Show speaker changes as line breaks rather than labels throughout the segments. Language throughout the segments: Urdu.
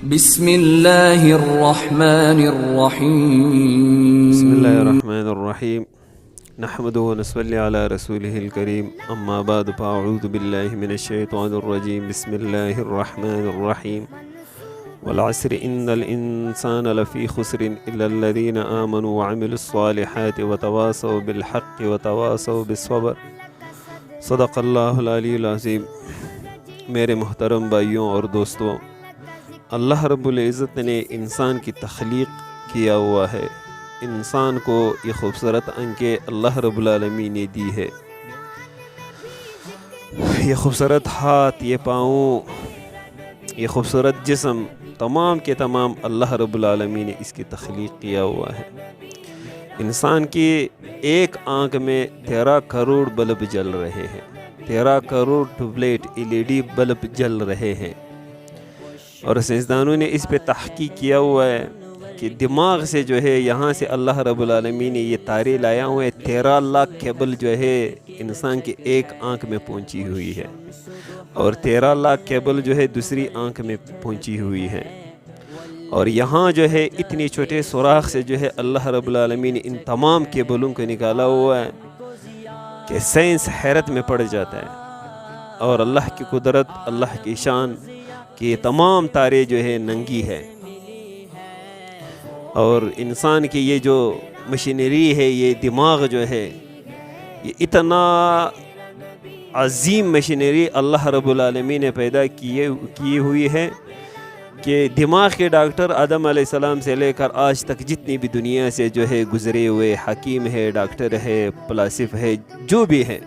بسم اللہ الرحمن الرحیم
بسم اللہ الرحمن الرحیم نحمده ونصلی علی رسولہ الکریم اما بعد فاعوذ باللہ من الشیطان الرجیم بسم اللہ الرحمن الرحیم والعصر ان الانسان لفی خسر الا الذین آمنوا وعملوا الصالحات وتواصوا بالحق وتواصوا بالصبر صدق اللہ العلی العظیم۔ میرے محترم بھائیوں اور دوستوں، اللہ رب العزت نے انسان کی تخلیق کیا ہوا ہے۔ انسان کو یہ خوبصورت آنکھیں اللہ رب العالمین نے دی ہے، یہ خوبصورت ہاتھ، یہ پاؤں، یہ خوبصورت جسم، تمام کے تمام اللہ رب العالمین نے اس کی تخلیق کیا ہوا ہے۔ انسان کی ایک آنکھ میں 13 کروڑ بلب جل رہے ہیں، 13 کروڑ ٹیوبلائٹ LED بلب جل رہے ہیں، اور سائنسدانوں نے اس پہ تحقیق کیا ہوا ہے کہ دماغ سے جو ہے یہاں سے اللہ رب العالمین نے یہ تارے لایا ہوا ہے، 13 لاکھ کیبل جو ہے انسان کے ایک آنکھ میں پہنچی ہوئی ہے، اور 13 لاکھ کیبل جو ہے دوسری آنکھ میں پہنچی ہوئی ہے، اور یہاں جو ہے اتنی چھوٹے سوراخ سے جو ہے اللہ رب العالمین نے ان تمام کیبلوں کو نکالا ہوا ہے کہ سائنس حیرت میں پڑ جاتا ہے، اور اللہ کی قدرت، اللہ کی شان کہ یہ تمام تارے جو ہے ننگی ہے، اور انسان کی یہ جو مشینری ہے، یہ دماغ جو ہے، یہ اتنا عظیم مشینری اللہ رب العالمین نے پیدا کی ہوئی ہے کہ دماغ کے ڈاکٹر آدم علیہ السلام سے لے کر آج تک جتنی بھی دنیا سے جو ہے گزرے ہوئے حکیم ہے، ڈاکٹر ہے، فلاسف ہے، جو بھی ہے،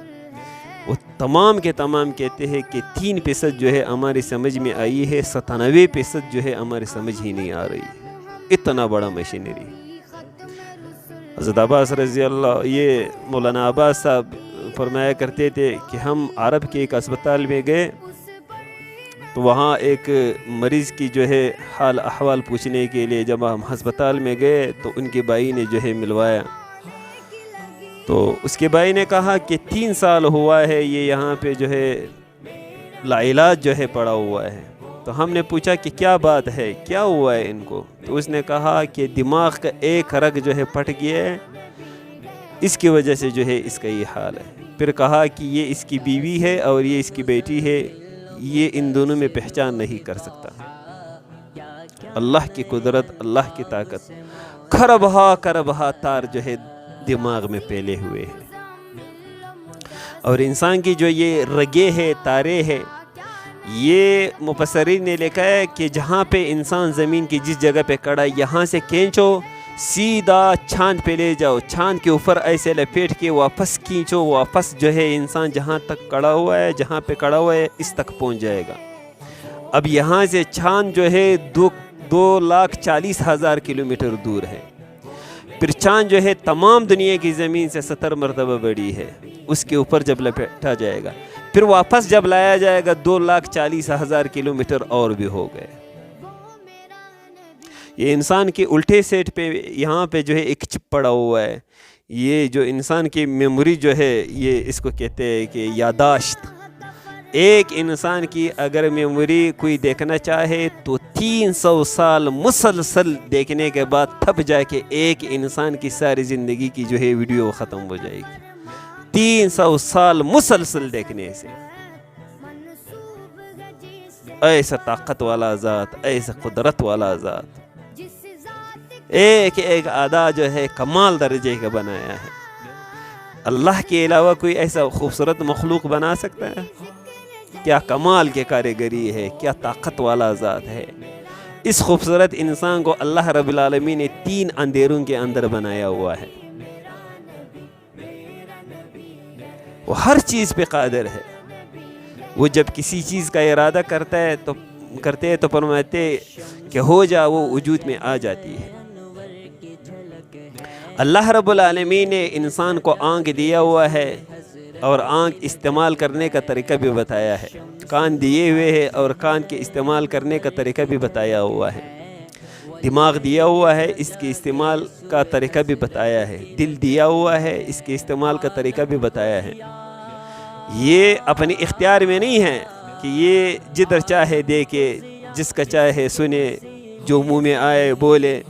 وہ تمام کے تمام کہتے ہیں کہ 3% جو ہے ہماری سمجھ میں آئی ہے، 97% جو ہے ہماری سمجھ ہی نہیں آ رہی ہے۔ اتنا بڑا مشینری۔ حضرت عباس رضی اللہ، یہ مولانا عباس صاحب فرمایا کرتے تھے کہ ہم عرب کے ایک اسپتال میں گئے تو وہاں ایک مریض کی جو ہے حال احوال پوچھنے کے لیے جب ہم ہسپتال میں گئے تو ان کے بھائی نے جو ہے ملوایا، تو اس کے بھائی نے کہا کہ 3 سال ہوا ہے یہ یہاں پہ جو ہے لاعلاج جو ہے پڑا ہوا ہے۔ تو ہم نے پوچھا کہ کیا بات ہے، کیا ہوا ہے ان کو؟ تو اس نے کہا کہ دماغ کا ایک رگ جو ہے پھٹ گیا ہے، اس کی وجہ سے جو ہے اس کا یہ حال ہے۔ پھر کہا کہ یہ اس کی بیوی ہے اور یہ اس کی بیٹی ہے، یہ ان دونوں میں پہچان نہیں کر سکتا۔ اللہ کی قدرت، اللہ کی طاقت، کربہا تار جو ہے دماغ میں پھیلے ہوئے ہیں، اور انسان کی جو یہ رگیں ہے، تارے ہے، یہ مفسرین نے لکھا ہے کہ جہاں پہ انسان زمین کی جس جگہ پہ کھڑا ہے، یہاں سے کھینچو سیدھا چاند پہ لے جاؤ، چاند کے اوپر ایسے لپیٹ کے واپس کھینچو، واپس جو ہے انسان جہاں تک کھڑا ہوا ہے، جہاں پہ کھڑا ہوا ہے اس تک پہنچ جائے گا۔ اب یہاں سے چاند جو ہے 2,40,000 کلومیٹر دور ہے، پھر چاند جو ہے تمام دنیا کی زمین سے 70 مرتبہ بڑی ہے، اس کے اوپر جب لپیٹا جائے گا، پھر واپس جب لایا جائے گا 2,40,000 کلومیٹر اور بھی ہو گئے۔ یہ انسان کے الٹے سیٹ پہ یہاں پہ جو ہے ایک چپ پڑا ہوا ہے، یہ جو انسان کی میموری جو ہے، یہ اس کو کہتے ہیں کہ یاداشت۔ ایک انسان کی اگر میموری کوئی دیکھنا چاہے تو 300 سال مسلسل دیکھنے کے بعد تب جا کے ایک انسان کی ساری زندگی کی جو ہے ویڈیو ختم ہو جائے گی، 300 سال مسلسل دیکھنے سے۔ ایسا طاقت والا ذات، ایسا قدرت والا ذات، ایک ایک ادا جو ہے کمال درجے کا بنایا ہے۔ اللہ کے علاوہ کوئی ایسا خوبصورت مخلوق بنا سکتا ہے؟ کیا کمال کے کاریگری ہے، کیا طاقت والا ذات ہے۔ اس خوبصورت انسان کو اللہ رب العالمین نے 3 اندھیروں کے اندر بنایا ہوا ہے۔ وہ ہر چیز پہ قادر ہے، وہ جب کسی چیز کا ارادہ کرتے ہیں تو فرماتے کہ ہو جا، وہ وجود میں آ جاتی ہے۔ اللہ رب العالمین نے انسان کو آنکھ دیا ہوا ہے، اور آنکھ استعمال کرنے کا طریقہ بھی بتایا ہے، کان دیے ہوئے ہیں اور کان کے استعمال کرنے کا طریقہ بھی بتایا ہوا ہے، دماغ دیا ہوا ہے، اس کے استعمال کا طریقہ بھی بتایا ہے، دل دیا ہوا ہے، اس کے استعمال کا طریقہ بھی بتایا ہے۔ یہ اپنے اختیار میں نہیں ہے کہ یہ جدھر چاہے دے کے جس کا چاہے سنے، جو منہ میں آئے بولے،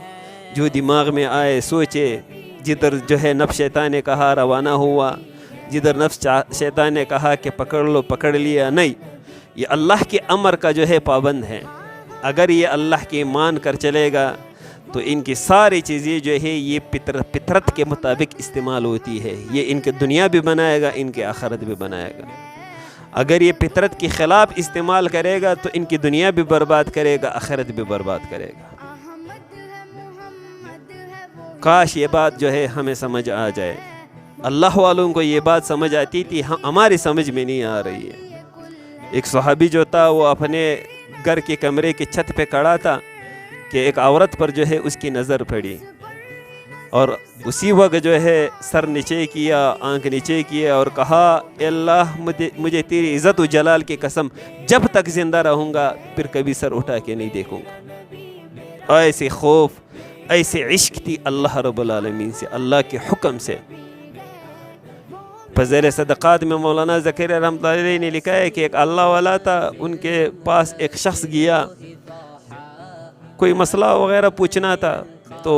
جو دماغ میں آئے سوچے، جدھر جو ہے نفس شیطان نے کہا روانہ ہوا، جدھر نفس شیطان نے کہا کہ پکڑ لو پکڑ لیا، نہیں، یہ اللہ کے امر کا جو ہے پابند ہے۔ اگر یہ اللہ کے مان کر چلے گا تو ان کی ساری چیزیں جو ہے یہ فطرت کے مطابق استعمال ہوتی ہے، یہ ان کے دنیا بھی بنائے گا، ان کے آخرت بھی بنائے گا۔ اگر یہ فطرت کے خلاف استعمال کرے گا تو ان کی دنیا بھی برباد کرے گا، آخرت بھی برباد کرے گا۔ کاش یہ بات جو ہے ہمیں سمجھ آ جائے۔ اللہ والوں کو یہ بات سمجھ آتی تھی، ہماری سمجھ میں نہیں آ رہی ہے۔ ایک صحابی جو تھا وہ اپنے گھر کے کمرے کی چھت پہ کھڑا تھا کہ ایک عورت پر جو ہے اس کی نظر پڑی، اور اسی وقت جو ہے سر نیچے کیا، آنکھ نیچے کیا اور کہا اے اللہ مجھے تیری عزت و جلال کی قسم، جب تک زندہ رہوں گا پھر کبھی سر اٹھا کے نہیں دیکھوں گا۔ ایسے خوف، ایسے عشق تھی اللہ رب العالمین سے، اللہ کے حکم سے۔ فضائل صدقات میں مولانا ذکر رحمۃ اللہ علیہ نے لکھا ہے کہ ایک اللہ والا تھا، ان کے پاس ایک شخص گیا، کوئی مسئلہ وغیرہ پوچھنا تھا، تو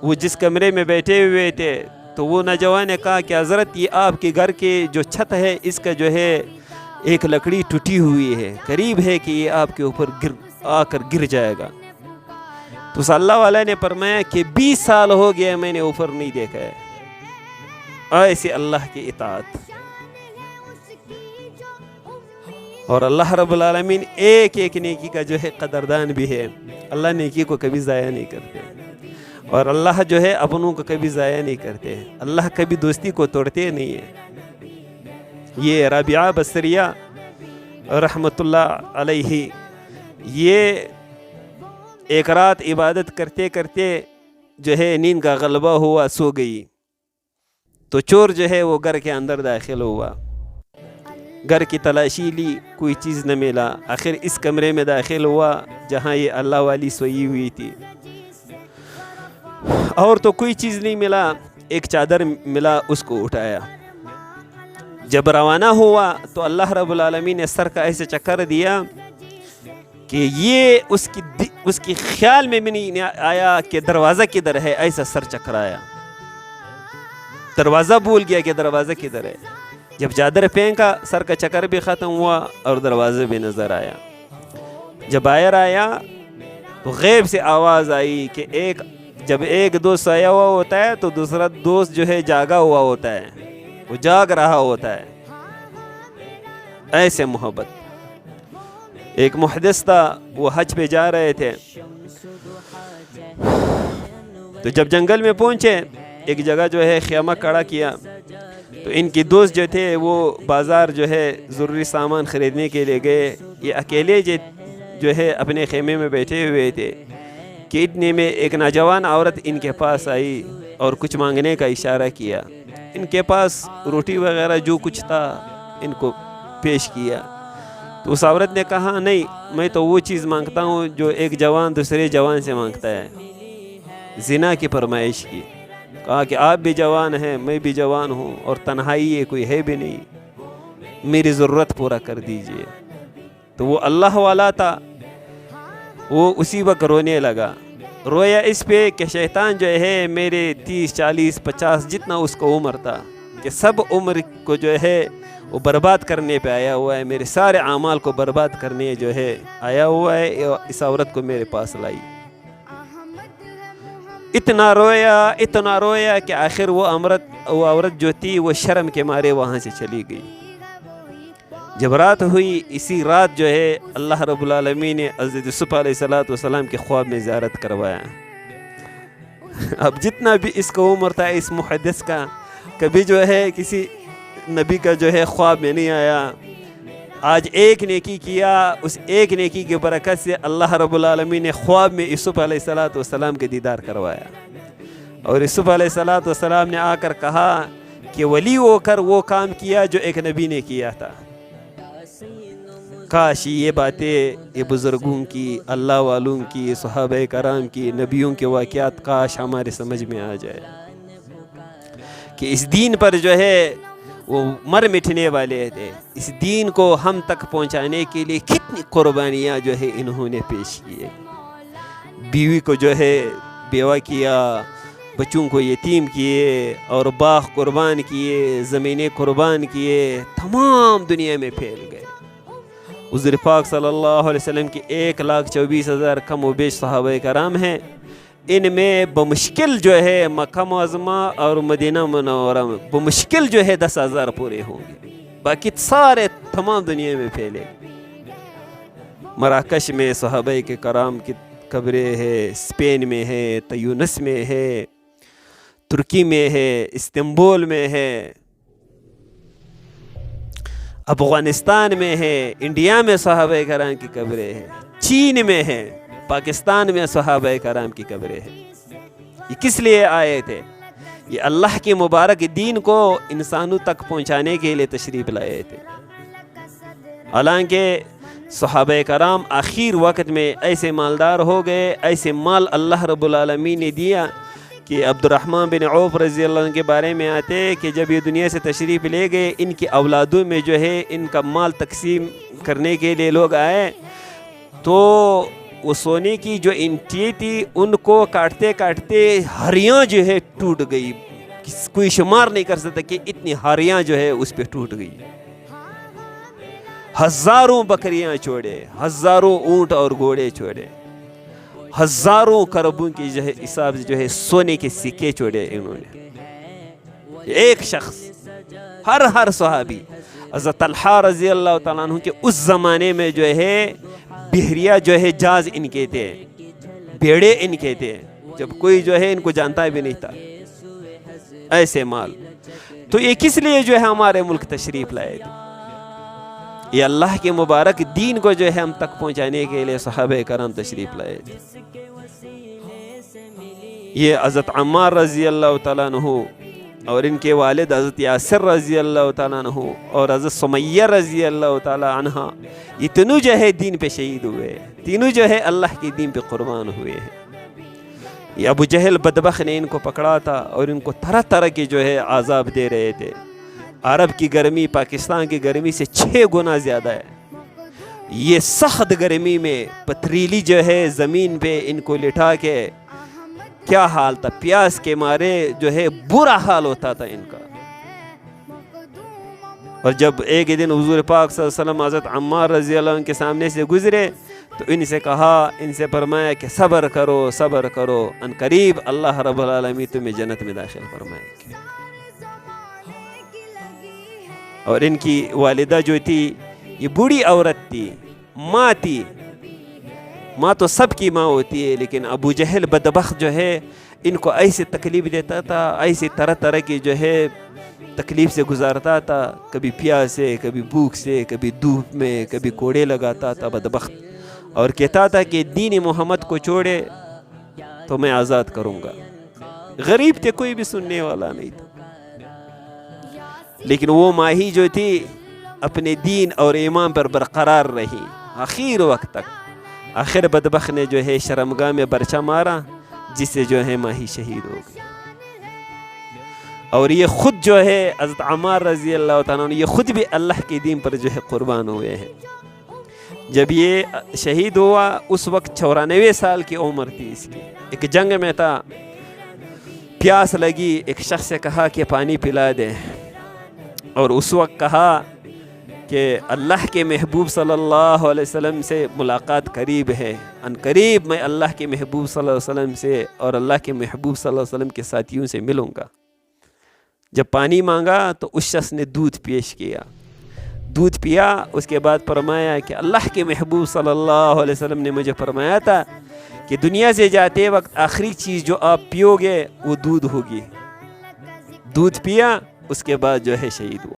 وہ جس کمرے میں بیٹھے ہوئے تھے تو وہ نوجوان نے کہا کہ حضرت یہ آپ کے گھر کے جو چھت ہے اس کا جو ہے ایک لکڑی ٹوٹی ہوئی ہے، قریب ہے کہ یہ آپ کے اوپر آ کر گر جائے گا۔ تو اس اللہ والا نے فرمایا کہ 20 سال ہو گیا میں نے اوپر نہیں دیکھا ہے۔ ایسے اللہ کی اطاعت، اور اللہ رب العالمین ایک ایک نیکی کا جو ہے قدردان بھی ہے۔ اللہ نیکی کو کبھی ضائع نہیں کرتے، اور اللہ جو ہے اپنوں کو کبھی ضائع نہیں کرتے، اللہ کبھی دوستی کو توڑتے نہیں ہے۔ یہ رابعہ بصریہ رحمۃ اللہ علیہ، یہ ایک رات عبادت کرتے کرتے جو ہے نیند کا غلبہ ہوا، سو گئی، تو چور جو ہے وہ گھر کے اندر داخل ہوا، گھر کی تلاشی لی، کوئی چیز نہ ملا، آخر اس کمرے میں داخل ہوا جہاں یہ اللہ والی سوئی ہوئی تھی، اور تو کوئی چیز نہیں ملا، ایک چادر ملا، اس کو اٹھایا۔ جب روانہ ہوا تو اللہ رب العالمین نے سر کا ایسے چکر دیا کہ یہ اس کی خیال میں بھی نہیں آیا کہ دروازہ کدھر ہے، ایسا سر چکرایا، دروازہ بھول گیا کہ دروازہ کدھر ہے۔ جب چادر پھینکا سر کا چکر بھی ختم ہوا اور دروازہ بھی نظر آیا۔ جب باہر آیا تو غیب سے آواز آئی کہ جب ایک دوست سویا ہوا ہوتا ہے تو دوسرا دوست جو ہے جاگا ہوا ہوتا ہے، وہ جاگ رہا ہوتا ہے۔ ایسے محبت۔ ایک محدث تھا، وہ حج پہ جا رہے تھے، تو جب جنگل میں پہنچے ایک جگہ جو ہے خیمہ کھڑا کیا، تو ان کی دوست جو تھے وہ بازار جو ہے ضروری سامان خریدنے کے لیے گئے، یہ اکیلے جو ہے اپنے خیمے میں بیٹھے ہوئے تھے کہ اتنے میں ایک نوجوان عورت ان کے پاس آئی اور کچھ مانگنے کا اشارہ کیا۔ ان کے پاس روٹی وغیرہ جو کچھ تھا ان کو پیش کیا، تو اس عورت نے کہا نہیں، میں تو وہ چیز مانگتا ہوں جو ایک جوان دوسرے جوان سے مانگتا ہے، زنا کی فرمائش کی۔ کہا کہ آپ بھی جوان ہیں، میں بھی جوان ہوں، اور تنہائی ہے، کوئی ہے بھی نہیں، میری ضرورت پورا کر دیجئے۔ تو وہ اللہ والا تھا، وہ اسی وقت رونے لگا، رویا اس پہ کہ شیطان جو ہے میرے 30 40 50 جتنا اس کو عمر تھا کہ سب عمر کو جو ہے وہ برباد کرنے پہ آیا ہوا ہے، میرے سارے اعمال کو برباد کرنے جو ہے آیا ہوا ہے، اس عورت کو میرے پاس لائی۔ اتنا رویا کہ آخر وہ عورت جو تھی وہ شرم کے مارے وہاں سے چلی گئی۔ جب رات ہوئی، اسی رات جو ہے اللہ رب العالمین نے حضرت یوسف علیہ السلام کے خواب میں زیارت کروایا۔ اب جتنا بھی اس کو عمر تھا اس محدث کا، کبھی جو ہے کسی نبی کا جو ہے خواب میں نہیں آیا۔ آج ایک نیکی کیا، اس ایک نیکی کی برکت سے اللہ رب العالمین نے خواب میں یوسف علیہ السلام کے دیدار کروایا، اور یوسف علیہ السلام نے آ کر کہا کہ ولی ہو کر وہ کام کیا جو ایک نبی نے کیا تھا۔ کاش یہ باتیں یہ بزرگوں کی، اللہ والوں کی، صحابہ کرام کی، نبیوں کے واقعات کاش ہمارے سمجھ میں آ جائے کہ اس دین پر جو ہے وہ مر مٹنے والے تھے. اس دین کو ہم تک پہنچانے کے لیے کتنی قربانیاں جو ہے انہوں نے پیش کیے. بیوی کو جو ہے بیوہ کیا، بچوں کو یتیم کیے، اور باغ قربان کیے، زمینیں قربان کیے، تمام دنیا میں پھیل گئے. حضور پاک صلی اللہ علیہ وسلم کی 1,24,000 کم و بیش صحابہ کرام ہیں. ان میں بمشکل جو ہے مکہ معظمہ اور مدینہ منورہ میں بمشکل جو ہے 10,000 پورے ہوں گے. باقی سارے تمام دنیا میں پھیلے. مراکش میں صحابہ کے کرام کی قبریں ہے، اسپین میں ہے، تیونس میں ہے، ترکی میں ہے، استنبول میں ہے، افغانستان میں ہے، انڈیا میں صحابہ کرام کی قبریں ہیں، چین میں ہے، پاکستان میں صحابہ کرام کی قبریں ہیں. یہ کس لیے آئے تھے؟ یہ اللہ کے مبارک دین کو انسانوں تک پہنچانے کے لیے تشریف لائے تھے. حالانکہ صحابہ کرام آخر وقت میں ایسے مالدار ہو گئے، ایسے مال اللہ رب العالمین نے دیا کہ عبد الرحمن بن عوف رضی اللہ عنہ کے بارے میں آتے کہ جب یہ دنیا سے تشریف لے گئے، ان کی اولادوں میں جو ہے ان کا مال تقسیم کرنے کے لیے لوگ آئے تو وہ سونے کی جو اینٹیں تھی ان کو کاٹتے کاٹتے ہریاں جو ہے ٹوٹ گئی. کوئی شمار نہیں کر سکتا کہ اتنی ہریاں جو ہے اس پہ ٹوٹ گئی. ہزاروں بکریاں چھوڑے، ہزاروں اونٹ اور گھوڑے چھوڑے، ہزاروں کربوں کی جو ہے حساب سے جو ہے سونے کے سکے چھوڑے انہوں نے. ایک شخص، ہر صحابی. حضرت طلحہ رضی اللہ تعالیٰ عنہ کے اس زمانے میں جو ہے بحریہ جو ہے جاز ان کے تھے، بیڑے ان کے تھے، جب کوئی جو ہے ان کو جانتا بھی نہیں تھا. ایسے مال تو یہ کس لیے جو ہے ہمارے ملک تشریف لائے تھے؟ یہ اللہ کے مبارک دین کو جو ہے ہم تک پہنچانے کے لیے صحابہ کرام تشریف لائے تھے. یہ حضرت عمار رضی اللہ تعالیٰ عنہ اور ان کے والد حضرت یاسر رضی اللہ تعالیٰ عنہ اور حضرت سمیہ رضی اللہ تعالیٰ عنہ، یہ تینوں جو ہے دین پہ شہید ہوئے، تینوں جو ہے اللہ کے دین پہ قربان ہوئے ہیں. یہ ابو جہل بدبخت نے ان کو پکڑا تھا اور ان کو طرح طرح کے جو ہے عذاب دے رہے تھے. عرب کی گرمی پاکستان کی گرمی سے 6 گنا زیادہ ہے. یہ سخت گرمی میں پتھریلی جو ہے زمین پہ ان کو لٹا کے کیا حال تھا، پیاس کے مارے جو ہے برا حال ہوتا تھا ان کا. اور جب ایک دن حضور پاک صلی اللہ علیہ وسلم حضرت عمار رضی اللہ عنہ کے سامنے سے گزرے تو ان سے کہا، ان سے فرمایا کہ صبر کرو صبر کرو، ان قریب اللہ رب العالمین تمہیں جنت میں داخل فرمائے گے. اور ان کی والدہ جو تھی یہ بوڑھی عورت تھی، ماں تھی. ماں تو سب کی ماں ہوتی ہے، لیکن ابو جہل بدبخت جو ہے ان کو ایسے تکلیف دیتا تھا، ایسی طرح طرح کی جو ہے تکلیف سے گزارتا تھا. کبھی پیاس سے، کبھی بھوک سے، کبھی دھوپ میں، کبھی کوڑے لگاتا تھا بدبخت. اور کہتا تھا کہ دین محمد کو چھوڑے تو میں آزاد کروں گا. غریب تھے، کوئی بھی سننے والا نہیں تھا. لیکن وہ ماہی جو تھی اپنے دین اور ایمان پر برقرار رہی آخر وقت تک. آخر بدبخت نے جو ہے شرمگاہ میں برچہ مارا جس سے جو ہے ماہی شہید ہو گئی. اور یہ خود جو ہے حضرت عمار رضی اللہ تعالیٰ عنہ یہ خود بھی اللہ کے دین پر جو ہے قربان ہوئے ہیں. جب یہ شہید ہوا اس وقت 94 سال کی عمر تھی اس کی. ایک جنگ میں تھا، پیاس لگی، ایک شخص سے کہا کہ پانی پلا دے، اور اس وقت کہا کہ اللہ کے محبوب صلی اللہ علیہ وسلم سے ملاقات قریب ہے، ان قریب میں اللہ کے محبوب صلی اللہ علیہ وسلم سے اور اللہ کے محبوب صلی اللہ علیہ وسلم کے ساتھیوں سے ملوں گا. جب پانی مانگا تو اس شخص نے دودھ پیش کیا، دودھ پیا. اس کے بعد فرمایا کہ اللہ کے محبوب صلی اللہ علیہ وسلم نے مجھے فرمایا تھا کہ دنیا سے جاتے وقت آخری چیز جو آپ پیو گے وہ دودھ ہوگی. دودھ پیا، اس کے بعد جو ہے شہید ہوا.